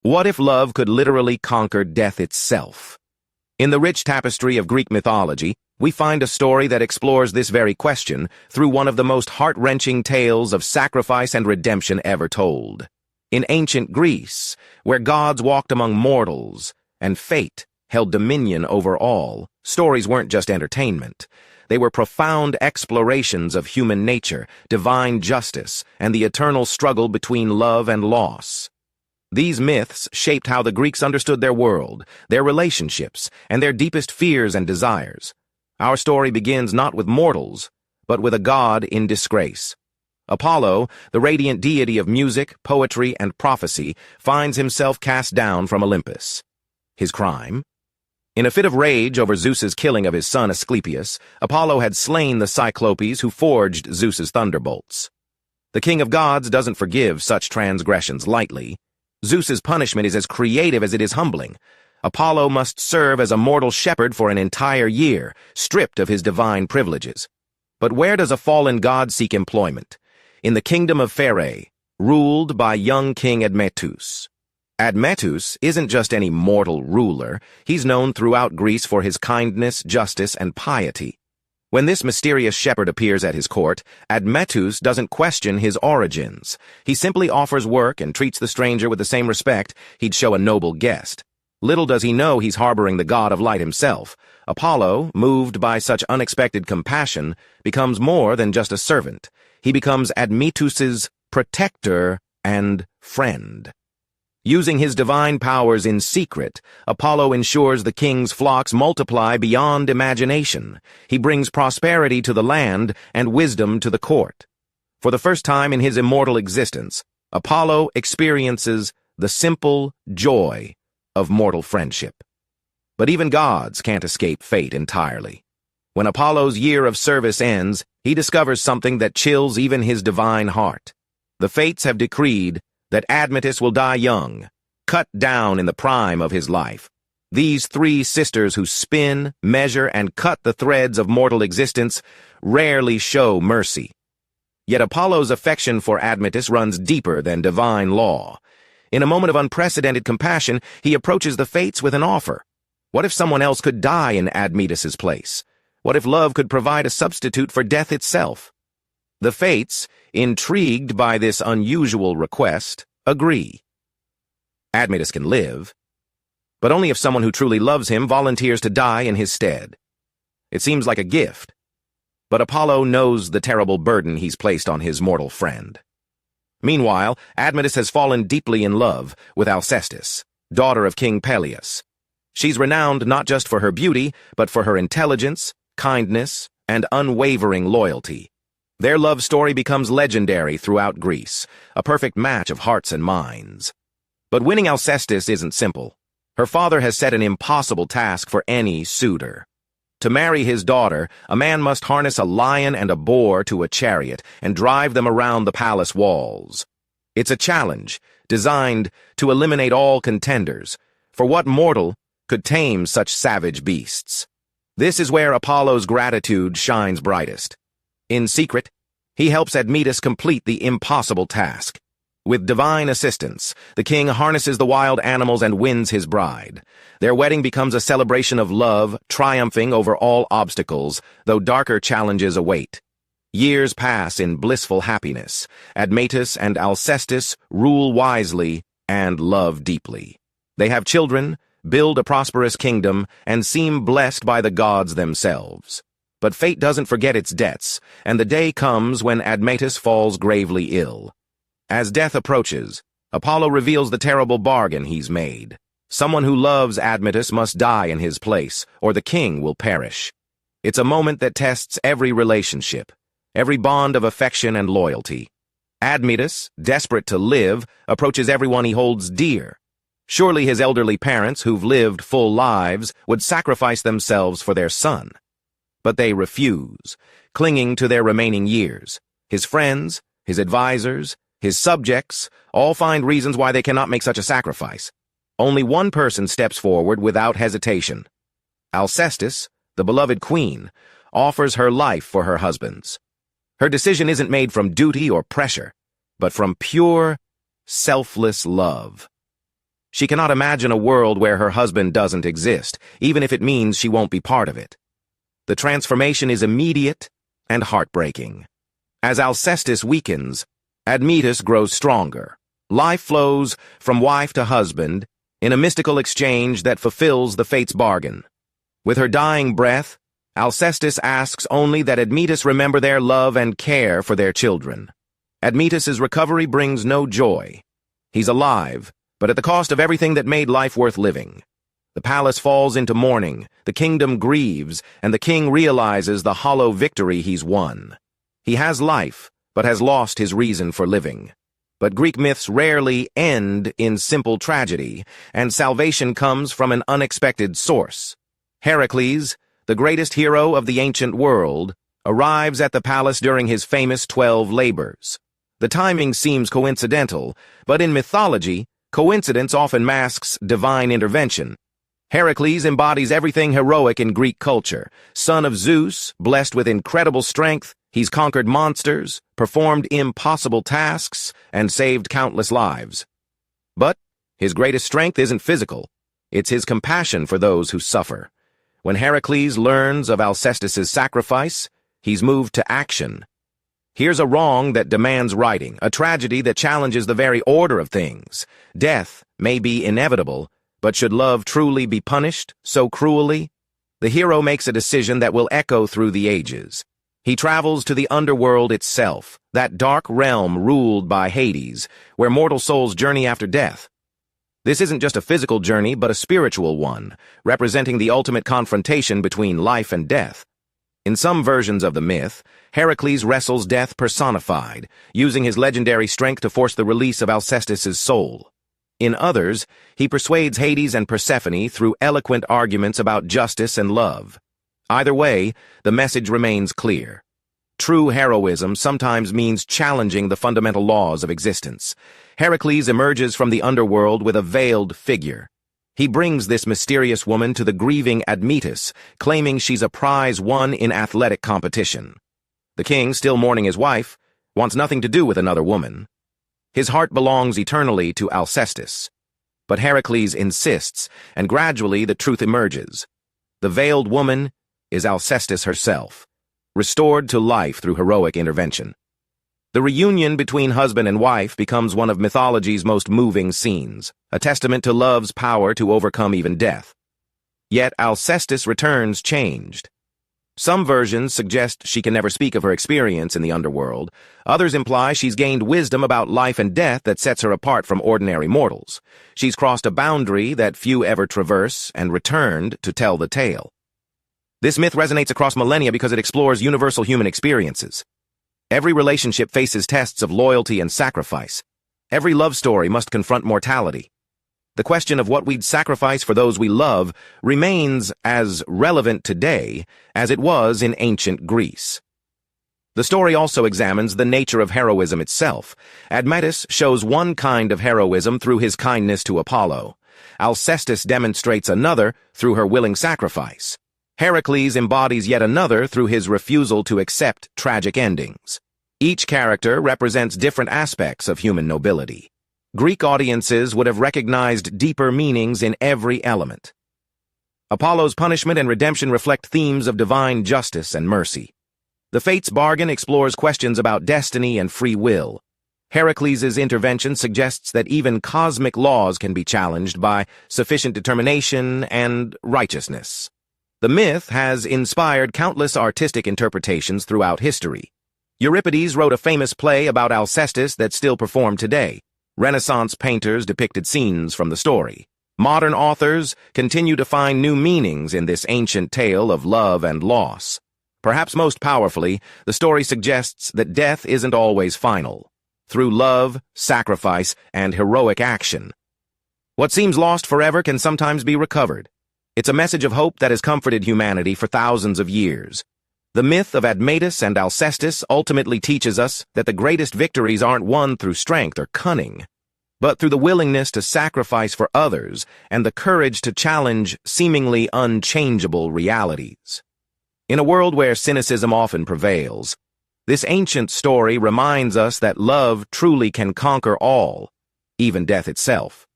What if love could literally conquer death itself? In the rich tapestry of Greek mythology, we find a story that explores this very question through one of the most heart-wrenching tales of sacrifice and redemption ever told. In ancient Greece, where gods walked among mortals and fate held dominion over all, stories weren't just entertainment. They were profound explorations of human nature, divine justice, and the eternal struggle between love and loss. These myths shaped how the Greeks understood their world, their relationships, and their deepest fears and desires. Our story begins not with mortals, but with a god in disgrace. Apollo, the radiant deity of music, poetry, and prophecy, finds himself cast down from Olympus. His crime? In a fit of rage over Zeus's killing of his son Asclepius, Apollo had slain the Cyclopes who forged Zeus's thunderbolts. The king of gods doesn't forgive such transgressions lightly. Zeus's punishment is as creative as it is humbling. Apollo must serve as a mortal shepherd for an entire year, stripped of his divine privileges. But where does a fallen god seek employment? In the kingdom of Pherai, ruled by young King Admetus. Admetus isn't just any mortal ruler. He's known throughout Greece for his kindness, justice, and piety. When this mysterious shepherd appears at his court, Admetus doesn't question his origins. He simply offers work and treats the stranger with the same respect he'd show a noble guest. Little does he know he's harboring the god of light himself. Apollo, moved by such unexpected compassion, becomes more than just a servant. He becomes Admetus's protector and friend. Using his divine powers in secret, Apollo ensures the king's flocks multiply beyond imagination. He brings prosperity to the land and wisdom to the court. For the first time in his immortal existence, Apollo experiences the simple joy of mortal friendship. But even gods can't escape fate entirely. When Apollo's year of service ends, he discovers something that chills even his divine heart. The fates have decreed that Admetus will die young, cut down in the prime of his life. These three sisters who spin, measure, and cut the threads of mortal existence rarely show mercy. Yet Apollo's affection for Admetus runs deeper than divine law. In a moment of unprecedented compassion, he approaches the fates with an offer. What if someone else could die in Admetus's place? What if love could provide a substitute for death itself? The fates, intrigued by this unusual request, agree. Admetus can live, but only if someone who truly loves him volunteers to die in his stead. It seems like a gift, but Apollo knows the terrible burden he's placed on his mortal friend. Meanwhile, Admetus has fallen deeply in love with Alcestis, daughter of King Peleus. She's renowned not just for her beauty, but for her intelligence, kindness, and unwavering loyalty. Their love story becomes legendary throughout Greece, a perfect match of hearts and minds. But winning Alcestis isn't simple. Her father has set an impossible task for any suitor. To marry his daughter, a man must harness a lion and a boar to a chariot and drive them around the palace walls. It's a challenge designed to eliminate all contenders, for what mortal could tame such savage beasts? This is where Apollo's gratitude shines brightest. In secret, he helps Admetus complete the impossible task. With divine assistance, the king harnesses the wild animals and wins his bride. Their wedding becomes a celebration of love, triumphing over all obstacles, though darker challenges await. Years pass in blissful happiness. Admetus and Alcestis rule wisely and love deeply. They have children, build a prosperous kingdom, and seem blessed by the gods themselves. But fate doesn't forget its debts, and the day comes when Admetus falls gravely ill. As death approaches, Apollo reveals the terrible bargain he's made. Someone who loves Admetus must die in his place, or the king will perish. It's a moment that tests every relationship, every bond of affection and loyalty. Admetus, desperate to live, approaches everyone he holds dear. Surely his elderly parents, who've lived full lives, would sacrifice themselves for their son. But they refuse, clinging to their remaining years. His friends, his advisors, his subjects all find reasons why they cannot make such a sacrifice. Only one person steps forward without hesitation. Alcestis, the beloved queen, offers her life for her husband's. Her decision isn't made from duty or pressure, but from pure, selfless love. She She cannot imagine a world where her husband doesn't exist, even if it means she won't be part of it. The transformation is immediate and heartbreaking. As Alcestis weakens, Admetus grows stronger. Life flows from wife to husband in a mystical exchange that fulfills the fate's bargain. With her dying breath, Alcestis asks only that Admetus remember their love and care for their children. Admetus's recovery brings no joy. He's alive, but at the cost of everything that made life worth living. The palace falls into mourning, the kingdom grieves, and the king realizes the hollow victory he's won. He has life, but has lost his reason for living. But Greek myths rarely end in simple tragedy, and salvation comes from an unexpected source. Heracles, the greatest hero of the ancient world, arrives at the palace during his famous 12 labors. The timing seems coincidental, but in mythology, coincidence often masks divine intervention. Heracles embodies everything heroic in Greek culture. Son of Zeus, blessed with incredible strength, he's conquered monsters, performed impossible tasks, and saved countless lives. But his greatest strength isn't physical. It's his compassion for those who suffer. When Heracles learns of Alcestis' sacrifice, he's moved to action. Here's a wrong that demands righting, a tragedy that challenges the very order of things. Death may be inevitable, but should love truly be punished so cruelly? The hero makes a decision that will echo through the ages. He travels to the underworld itself, that dark realm ruled by Hades, where mortal souls journey after death. This isn't just a physical journey, but a spiritual one, representing the ultimate confrontation between life and death. In some versions of the myth, Heracles wrestles death personified, using his legendary strength to force the release of Alcestis' soul. In others, he persuades Hades and Persephone through eloquent arguments about justice and love. Either way, the message remains clear. True heroism sometimes means challenging the fundamental laws of existence. Heracles emerges from the underworld with a veiled figure. He brings this mysterious woman to the grieving Admetus, claiming she's a prize won in athletic competition. The king, still mourning his wife, wants nothing to do with another woman. His heart belongs eternally to Alcestis. But Heracles insists, and gradually the truth emerges. The veiled woman is Alcestis herself, restored to life through heroic intervention. The reunion between husband and wife becomes one of mythology's most moving scenes, a testament to love's power to overcome even death. Yet Alcestis returns changed. Some versions suggest she can never speak of her experience in the underworld. Others imply she's gained wisdom about life and death that sets her apart from ordinary mortals. She's crossed a boundary that few ever traverse and returned to tell the tale. This myth resonates across millennia because it explores universal human experiences. Every relationship faces tests of loyalty and sacrifice. Every love story must confront mortality. The question of what we'd sacrifice for those we love remains as relevant today as it was in ancient Greece. The story also examines the nature of heroism itself. Admetus shows one kind of heroism through his kindness to Apollo. Alcestis demonstrates another through her willing sacrifice. Heracles embodies yet another through his refusal to accept tragic endings. Each character represents different aspects of human nobility. Greek audiences would have recognized deeper meanings in every element. Apollo's punishment and redemption reflect themes of divine justice and mercy. The Fates bargain explores questions about destiny and free will. Heracles' intervention suggests that even cosmic laws can be challenged by sufficient determination and righteousness. The myth has inspired countless artistic interpretations throughout history. Euripides wrote a famous play about Alcestis that's still performed today. Renaissance painters depicted scenes from the story. Modern authors continue to find new meanings in this ancient tale of love and loss. Perhaps most powerfully, the story suggests that death isn't always final. Through love, sacrifice, and heroic action, what seems lost forever can sometimes be recovered. It's a message of hope that has comforted humanity for thousands of years. The myth of Admetus and Alcestis ultimately teaches us that the greatest victories aren't won through strength or cunning, but through the willingness to sacrifice for others and the courage to challenge seemingly unchangeable realities. In a world where cynicism often prevails, this ancient story reminds us that love truly can conquer all, even death itself.